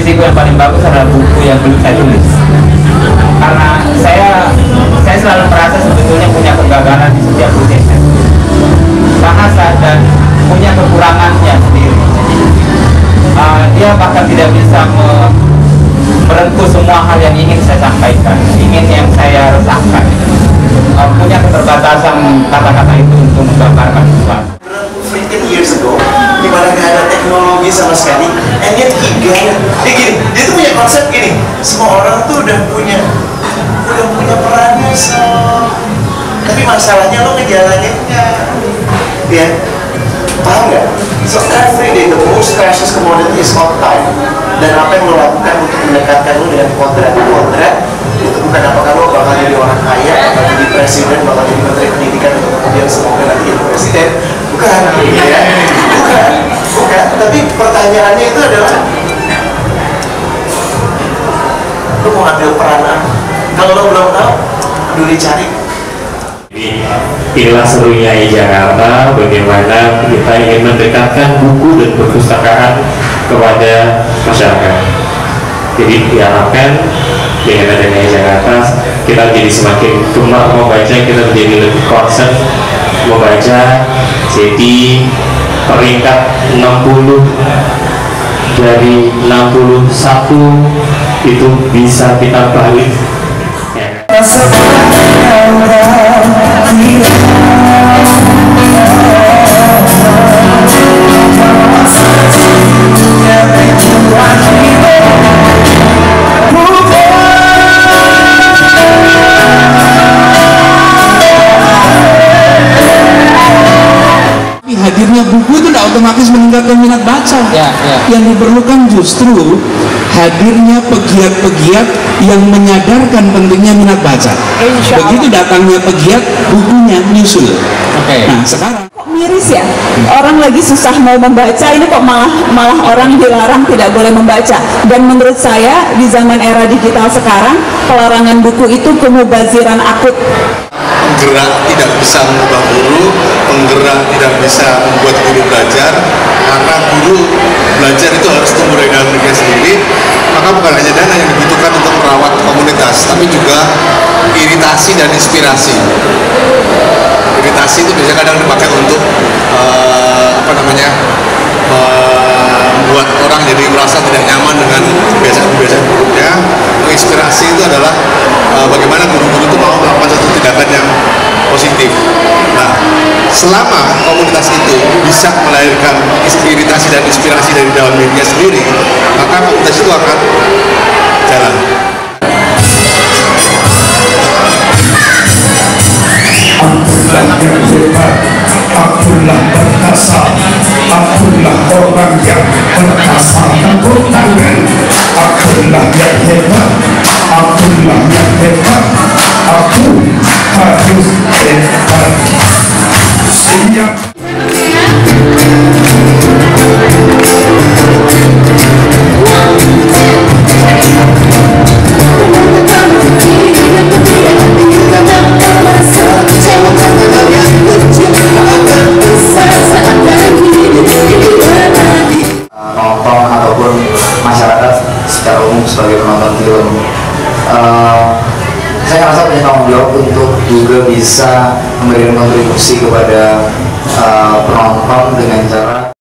visiku yang paling bagus adalah buku yang belum saya tulis. Karena saya selalu merasa sebetulnya punya kegagalan di setiap prosesnya. Bahasa dan punya kekurangannya sendiri. Dia bahkan tidak bisa merengkuh semua hal yang ingin saya sampaikan, yang saya resahkan. Punya keterbatasan kata-kata itu untuk menggambarkan sesuatu. 15 years ago, di mana nggak ada teknologi sama sekali, and yet dia gini, dia tuh punya konsep gini, semua orang tuh udah punya perannya, tapi masalahnya lo ngejalaninnya, ya, paham nggak? So every day the most precious commodity is on time, dan apa yang lo lakukan untuk mendekatkan lo dengan kodrat itu bukan apakah lo bakal jadi orang kaya, bakal jadi presiden, bakal jadi menteri pendidikan, untuk kemudian semoga nanti jadi presiden. Bukan, ya, bukan. Tapi pertanyaannya itu adalah, lo mau ambil peran apa? Kalau lo belum tahu, dulu cari. Inilah serunya Jakarta, bagaimana kita ingin mendekatkan buku dan perpustakaan kepada masyarakat. Jadi diharapkan dengan adanya Jakarta, kita jadi semakin gemar membaca, kita menjadi lebih concern membaca. Jadi peringkat 60 dari 61 itu bisa kita balik. Hadirnya buku itu tidak otomatis meningkatkan minat baca. Yang diperlukan justru hadirnya pegiat-pegiat yang menyadarkan pentingnya minat baca. Begitu datangnya pegiat, bukunya nyusul. Nah sekarang kok miris ya, orang lagi susah mau membaca, ini kok malah orang dilarang tidak boleh membaca. Dan menurut saya di zaman era digital sekarang, pelarangan buku itu kemubaziran akut. Penggerak tidak bisa mengubah guru, penggerak tidak bisa membuat guru belajar, karena guru belajar itu harus tumbuh dari dalam dirinya sendiri. Maka bukan hanya dana yang dibutuhkan untuk merawat komunitas, tapi juga iritasi dan inspirasi. Iritasi itu biasanya kadang dipakai untuk membuat orang jadi merasa tidak nyaman dengan kebiasaan-kebiasaan buruknya. Inspirasi itu adalah bagaimana guru-guru itu mau melakukan satu tindakan yang positif. Nah, selama komunitas itu bisa melahirkan iritasi dan inspirasi dari dalam dirinya sendiri, maka komunitas itu akan jalan. Akulah yang hebat, akulah perkasa, akulah orang yang perkasa tangguh tangan. Akulah yang hebat, akulah yang hebat, aku harus hebat. Siap. Sebagai penonton film, saya merasa punya tanggung jawab untuk juga bisa memberikan kontribusi kepada penonton dengan cara